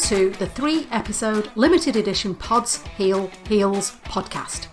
to the 3-episode limited edition Pods Heal Heals podcast.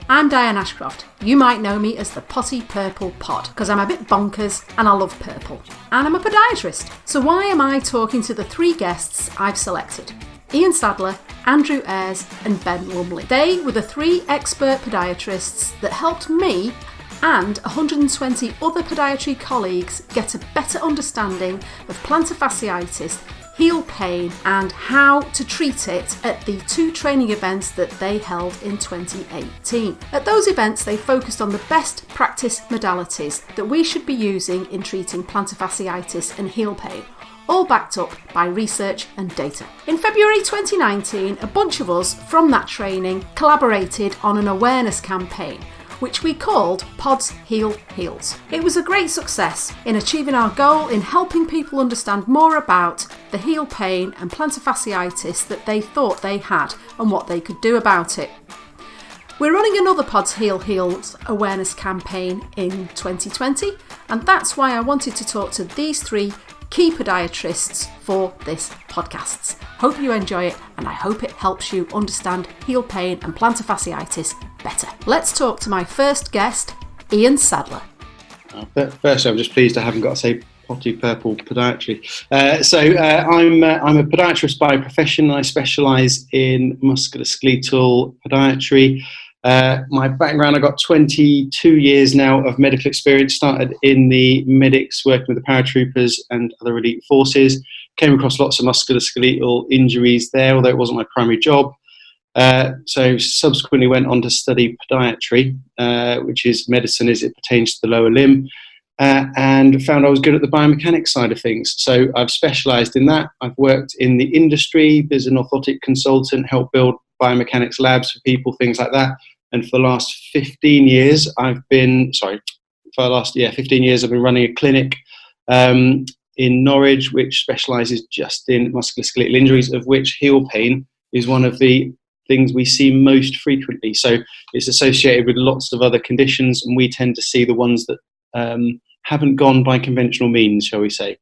I'm Diane Ashcroft. You might know me as the Potty Purple Pod because I'm a bit bonkers and I love purple. And I'm a podiatrist. So why am I talking to the 3 guests I've selected? Ian Sadler, Andrew Ayres and Ben Lumley. They were the 3 expert podiatrists that helped me and 120 other podiatry colleagues get a better understanding of plantarfasciitis, heel pain and how to treat it at the 2 training events that they held in 2018. At those events they focused on the best practice modalities that we should be using in treating plantarfasciitis and heel pain, all backed up by research and data. In February 2019, a bunch of us from that training collaborated on an awareness campaign which we called Pods Heal Heals. It was a great success in achieving our goal in helping people understand more about the heel pain and plantarfasciitis that they thought they had and what they could do about it. We're running another Pods Heal Heals awareness campaign in 2020, and that's why I wanted to talk to these 3 key podiatrists for this podcast. Hope you enjoy it, and I hope it helps you understand heel pain and plantarfasciitis better. Let's talk to my first guest, Ian Sadler. Firstly, I'm just pleased I haven't got to say potty purple podiatry. I'm a podiatrist by profession. I specialise in musculoskeletal podiatry. My background, I've got 22 years now of medical experience, started in the medics working with the paratroopers and other elite forces, came across lots of musculoskeletal injuries there, although it wasn't my primary job. So subsequently went on to study podiatry, which is medicine as it pertains to the lower limb, and found I was good at the biomechanics side of things. So I've specialised in that. I've worked in the industry as an orthotic consultant, helped build biomechanics labs for people, things like that. And for the last 15 years, I've been running a clinic in Norwich, which specialises just in musculoskeletal injuries, of which heel pain is one of the things we see most frequently. So it's associated with lots of other conditions, and we tend to see the ones that haven't gone by conventional means, shall we say.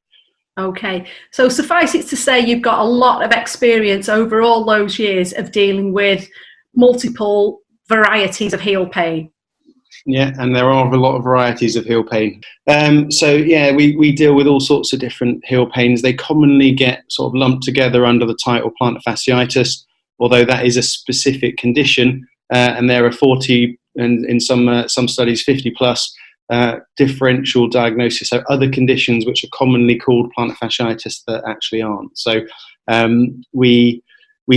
Okay, so suffice it to say you've got a lot of experience over all those years of dealing with multiple varieties of heel pain. Yeah, and there are a lot of varieties of heel pain. We deal with all sorts of different heel pains. They commonly get sort of lumped together under the title plantarfasciitis, although that is a specific condition, and there are 40, and in some studies 50 plus differential diagnosis, so other conditions which are commonly called plantarfasciitis that actually aren't. So we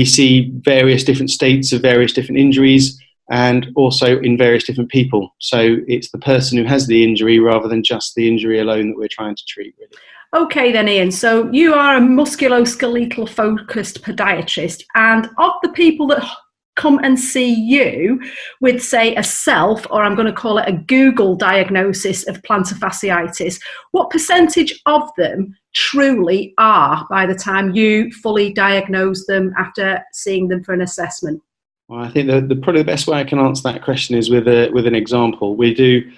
see various different states of various different injuries, and also in various different people. So it's the person who has the injury rather than just the injury alone that we're trying to treat, really. Okay then, Ian, so you are a musculoskeletal focused podiatrist, and of the people that come and see you with, say, a self, or I'm going to call it a Google diagnosis of plantarfasciitis, what percentage of them truly are by the time you fully diagnose them after seeing them for an assessment? Well, I think probably the best way I can answer that question is with an example. We do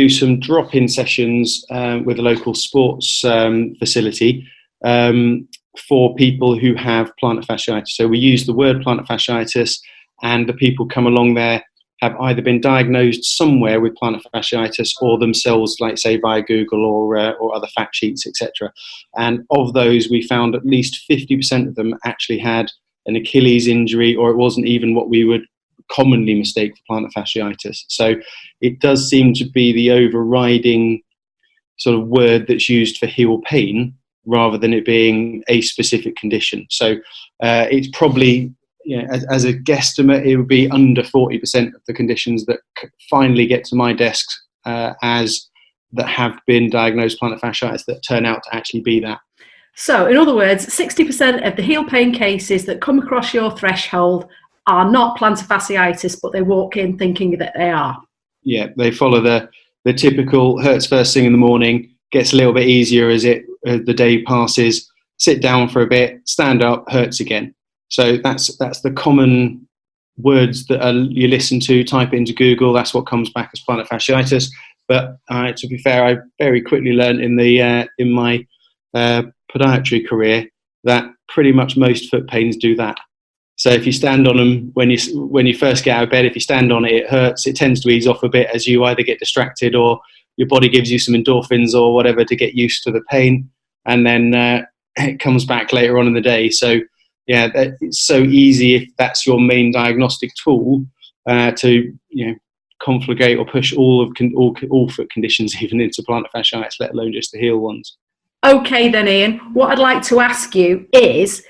some drop-in sessions with a local sports facility for people who have plantar fasciitis. So we use the word plantar fasciitis, and the people come along there have either been diagnosed somewhere with plantar fasciitis or themselves, like say via Google or other fact sheets, etc. And of those, we found at least 50% of them actually had an Achilles injury, or it wasn't even what we would commonly mistake for plantar fasciitis. So it does seem to be the overriding sort of word that's used for heel pain rather than it being a specific condition. So it's probably, as a guesstimate, it would be under 40% of the conditions that finally get to my desk as that have been diagnosed plantar fasciitis that turn out to actually be that. So, in other words, 60% of the heel pain cases that come across your threshold are not plantar fasciitis, but they walk in thinking that they are. Yeah, they follow the typical hurts first thing in the morning, gets a little bit easier as the day passes, sit down for a bit, stand up, hurts again. So that's the common words that you listen to, type into Google, that's what comes back as plantar fasciitis. But to be fair, I very quickly learned in my podiatry career that pretty much most foot pains do that. So if you stand on them when you first get out of bed, if you stand on it, it hurts. It tends to ease off a bit as you either get distracted or your body gives you some endorphins or whatever to get used to the pain, and then it comes back later on in the day. So yeah, it's so easy if that's your main diagnostic tool to confligate or push all foot conditions even into plantar fasciitis, let alone just the heel ones. Okay then, Ian, what I'd like to ask you is,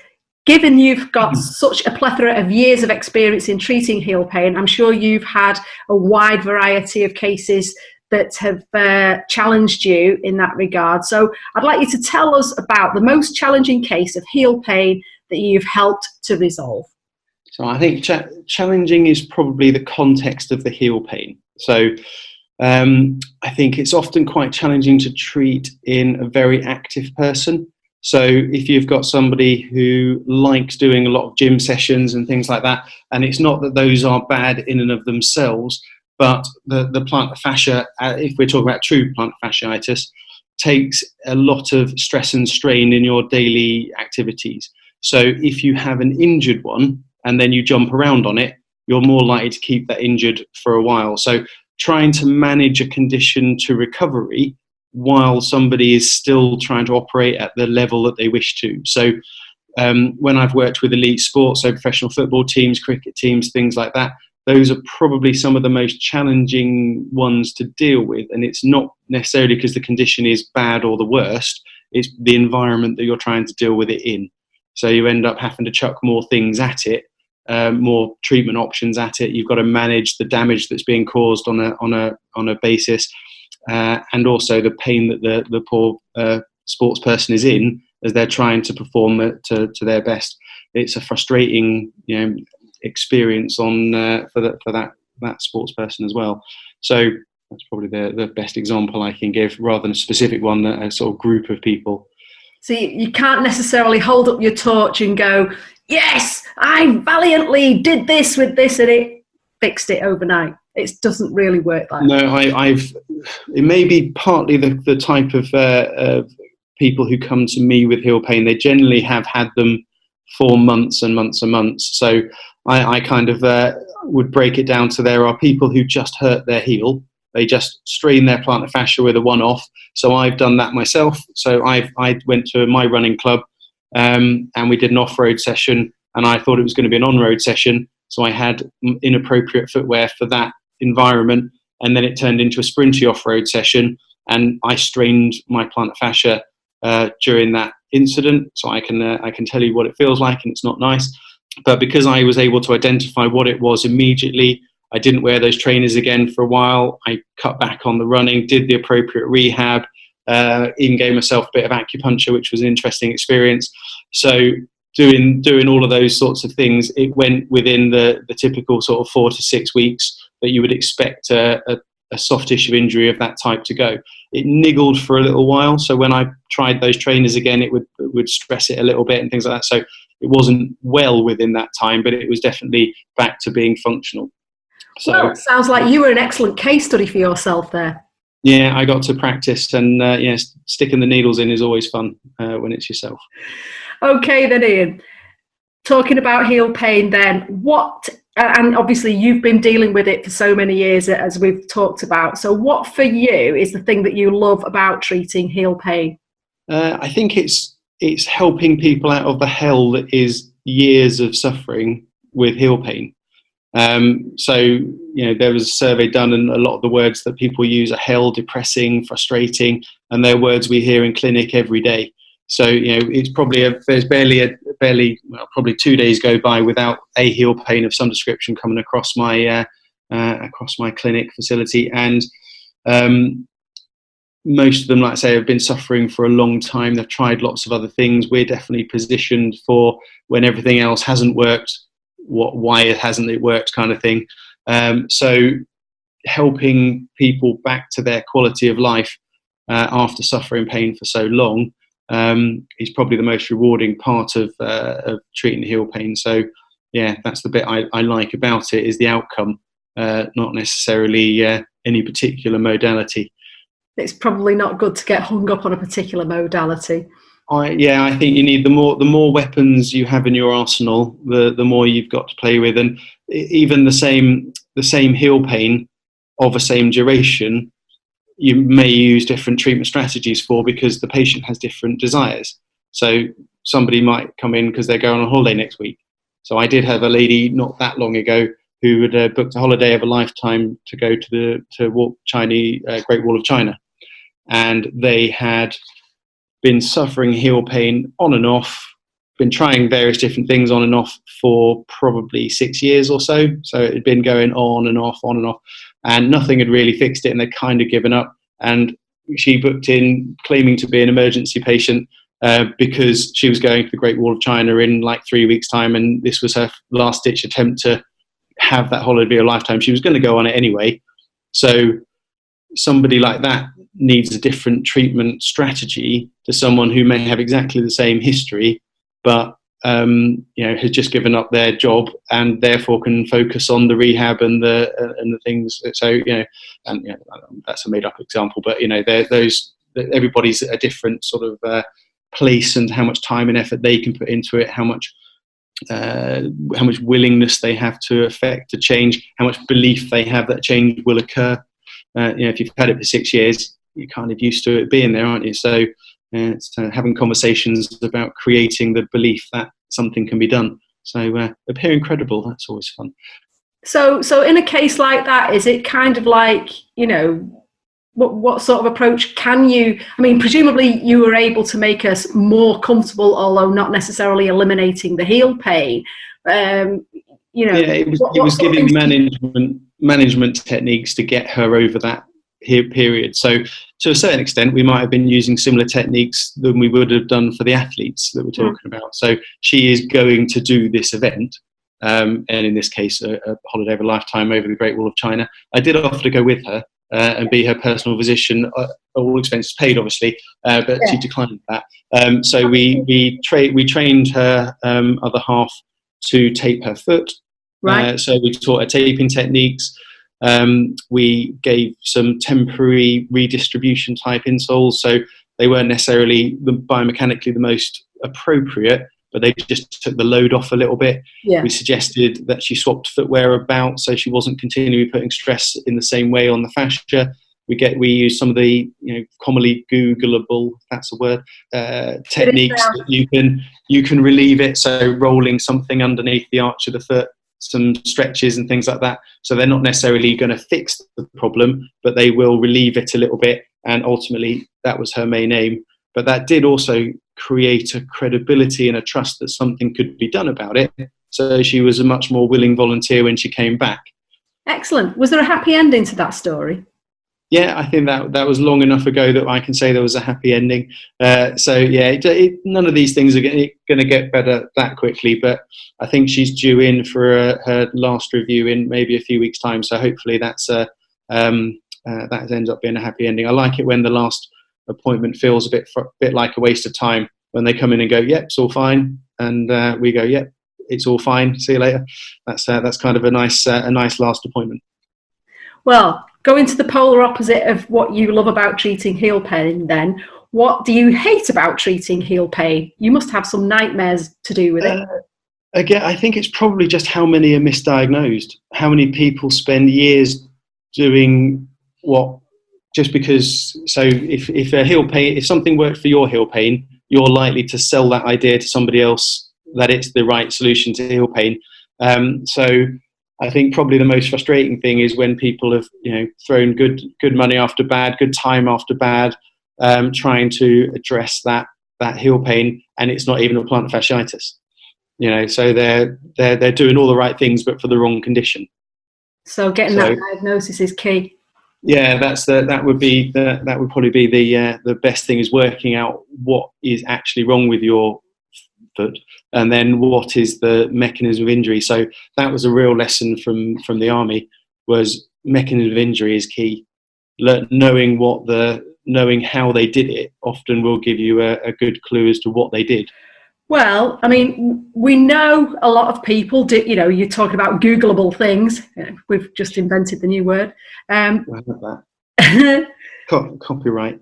given you've got such a plethora of years of experience in treating heel pain, I'm sure you've had a wide variety of cases that have challenged you in that regard. So I'd like you to tell us about the most challenging case of heel pain that you've helped to resolve. So I think challenging is probably the context of the heel pain. So I think it's often quite challenging to treat in a very active person. So if you've got somebody who likes doing a lot of gym sessions and things like that, and it's not that those are bad in and of themselves, but the plantar fascia, if we're talking about true plantar fasciitis, takes a lot of stress and strain in your daily activities. So if you have an injured one and then you jump around on it, you're more likely to keep that injured for a while. So trying to manage a condition to recovery while somebody is still trying to operate at the level that they wish to. So when I've worked with elite sports, so professional football teams, cricket teams, things like that, those are probably some of the most challenging ones to deal with. And it's not necessarily because the condition is bad or the worst, it's the environment that you're trying to deal with it in. So you end up having to chuck more things at it, more treatment options at it. You've got to manage the damage that's being caused on a basis, and also the pain that the poor sports person is in as they're trying to perform to their best. It's a frustrating, experience for that sports person as well. So that's probably the best example I can give, rather than a specific one, a sort of group of people. So you can't necessarily hold up your torch and go, yes, I valiantly did this with this and it fixed it overnight. It doesn't really work like that. No, it may be partly the type of people who come to me with heel pain. They generally have had them for months and months and months. So I kind of would break it down to, there are people who just hurt their heel. They just strain their plantar fascia with a one-off. So I've done that myself. So I went to my running club and we did an off-road session, and I thought it was going to be an on-road session. So I had inappropriate footwear for that environment, and then it turned into a sprinty off-road session, and I strained my plantar fascia during that incident. So I can tell you what it feels like, and it's not nice. But because I was able to identify what it was immediately, I didn't wear those trainers again for a while. I cut back on the running, did the appropriate rehab, even gave myself a bit of acupuncture, which was an interesting experience. So doing all of those sorts of things, it went within the typical sort of 4 to 6 weeks that you would expect a soft tissue injury of that type to go. It niggled for a little while. So when I tried those trainers again, it would stress it a little bit and things like that. So it wasn't well within that time, but it was definitely back to being functional. So, well, it sounds like you were an excellent case study for yourself there. Yeah, I got to practice, and sticking the needles in is always fun when it's yourself. Okay then, Ian, talking about heel pain then, and obviously you've been dealing with it for so many years, as we've talked about. So what for you is the thing that you love about treating heel pain? I think it's helping people out of the hell that is years of suffering with heel pain. So there was a survey done, and a lot of the words that people use are hell, depressing, frustrating, and they're words we hear in clinic every day. So it's probably there's probably 2 days go by without a heel pain of some description coming across my clinic facility, and most of them, like I say, have been suffering for a long time. They've tried lots of other things. We're definitely positioned for when everything else hasn't worked, why hasn't it worked kind of thing. So helping people back to their quality of life after suffering pain for so long is probably the most rewarding part of treating heel pain. So yeah, that's the bit I like about it, is the outcome, not necessarily any particular modality. It's probably not good to get hung up on a particular modality. I think you need the more weapons you have in your arsenal, the more you've got to play with, and even the same heel pain of a same duration, you may use different treatment strategies for, because the patient has different desires. So somebody might come in because they're going on holiday next week. So I did have a lady not that long ago who had booked a holiday of a lifetime to go to walk Great Wall of China, and they had been suffering heel pain on and off, been trying various different things on and off for probably 6 years or so. So it had been going on and off, and nothing had really fixed it, and they'd kind of given up. And she booked in claiming to be an emergency patient because she was going to the Great Wall of China in like 3 weeks' time, and this was her last-ditch attempt to have that holiday of a lifetime. She was going to go on it anyway. So somebody like that needs a different treatment strategy to someone who may have exactly the same history, but has just given up their job and therefore can focus on the rehab and the things. So that's a made-up example, but everybody's at a different sort of place, and how much time and effort they can put into it, how much willingness they have to affect a change, how much belief they have that change will occur. If you've had it for 6 years, you're kind of used to it being there, aren't you? So it's having conversations about creating the belief that something can be done. So appear incredible, that's always fun. So in a case like that, is it kind of like, what sort of approach can you, I mean, presumably you were able to make us more comfortable, although not necessarily eliminating the heel pain. It was giving management techniques to get her over that period. So to a certain extent, we might have been using similar techniques than we would have done for the athletes that we're talking about. So she is going to do this event, and in this case, a holiday of a lifetime over the Great Wall of China. I did offer to go with her and be her personal physician, all expenses paid, obviously, but she declined that. So we trained her other half to tape her foot. Right. So we taught her taping techniques. We gave some temporary redistribution type insoles, so they weren't necessarily biomechanically the most appropriate, but they just took the load off a little bit. Yeah. We suggested that she swapped footwear about so she wasn't continually putting stress in the same way on the fascia. We use some of the commonly Googleable, if that's a word, techniques that you can relieve it. So rolling something underneath the arch of the foot, some stretches and things like that. So they're not necessarily going to fix the problem, but they will relieve it a little bit. And ultimately, that was her main aim. But that did also create a credibility and a trust that something could be done about it. So she was a much more willing volunteer when she came back. Excellent. Was there a happy ending to that story? Yeah, I think that was long enough ago that I can say there was a happy ending. None of these things are going to get better that quickly, but I think she's due in for her last review in maybe a few weeks' time. So hopefully that ends up being a happy ending. I like it when the last appointment feels a bit like a waste of time, when they come in and go, "Yep, it's all fine," and we go, "Yep, it's all fine. See you later." That's kind of a nice last appointment. Well, going to the polar opposite of what you love about treating heel pain, then, what do you hate about treating heel pain? You must have some nightmares to do with it. Again, I think it's probably just how many are misdiagnosed. How many people spend years doing what, just because. So if something worked for your heel pain, you're likely to sell that idea to somebody else that it's the right solution to heel pain. So I think probably the most frustrating thing is when people have thrown good money after bad, good time after bad, trying to address that heel pain, and it's not even a plantar fasciitis. So they're doing all the right things, but for the wrong condition. So getting that diagnosis is key. Yeah, that would probably be the best thing, is working out what is actually wrong with your foot, and then what is the mechanism of injury. So that was a real lesson from the army, was mechanism of injury is key. Knowing how they did it often will give you a good clue as to what they did. Well, I mean, we know a lot of people do, you're talking about Googleable things. We've just invented the new word. I love that. Copyright.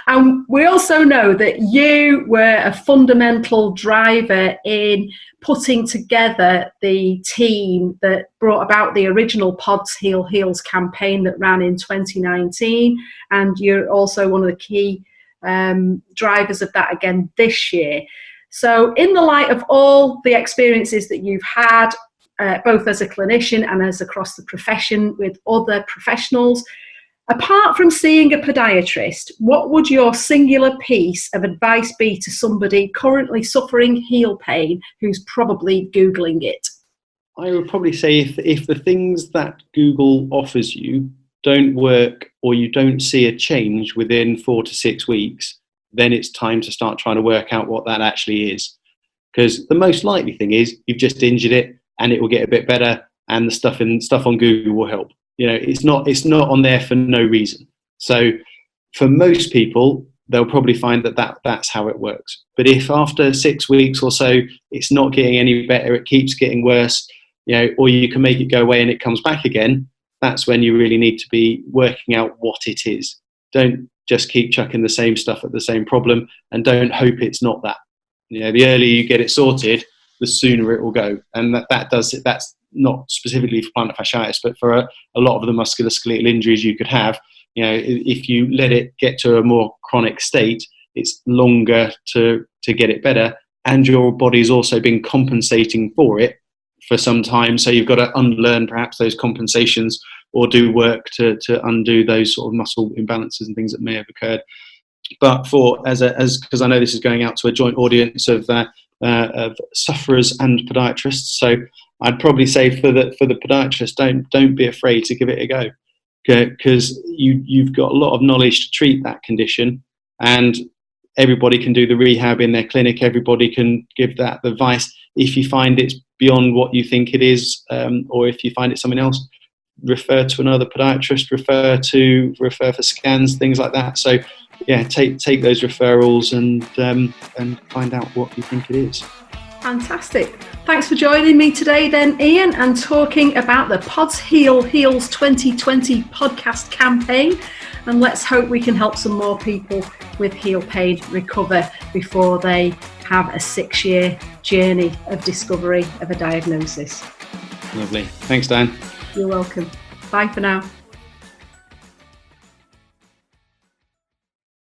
And we also know that you were a fundamental driver in putting together the team that brought about the original Pods Heal Heals campaign that ran in 2019. And you're also one of the key drivers of that again this year. So in the light of all the experiences that you've had, both as a clinician and as across the profession with other professionals, apart from seeing a podiatrist, what would your singular piece of advice be to somebody currently suffering heel pain who's probably Googling it? I would probably say if the things that Google offers you don't work or you don't see a change within 4 to 6 weeks, then it's time to start trying to work out what that actually is. Because the most likely thing is you've just injured it and it will get a bit better, and the stuff on Google will help. It's not on there for no reason. So for most people, they'll probably find that's how it works. But if after 6 weeks or so it's not getting any better, it keeps getting worse, or you can make it go away and it comes back again, that's when you really need to be working out what it is. Don't just keep chucking the same stuff at the same problem, and don't hope it's not that. The earlier you get it sorted, the sooner it will go. And that's not specifically for plantar fasciitis, but for a lot of the musculoskeletal injuries you could have. If you let it get to a more chronic state, it's longer to get it better, and your body's also been compensating for it for some time. So you've got to unlearn perhaps those compensations or do work to undo those sort of muscle imbalances and things that may have occurred. But because I know this is going out to a joint audience of sufferers and podiatrists, so I'd probably say for the podiatrist, don't be afraid to give it a go, because you've got a lot of knowledge to treat that condition, and everybody can do the rehab in their clinic. Everybody can give that advice. If you find it's beyond what you think it is, or if you find it's something else, refer to another podiatrist. Refer for scans, things like that. So yeah, take those referrals and find out what you think it is. Fantastic. Thanks for joining me today then, Ian, and talking about the Pods Heal Heals 2020 podcast campaign. And let's hope we can help some more people with heel pain recover before they have a 6-year journey of discovery of a diagnosis. Lovely. Thanks, Dan. You're welcome. Bye for now.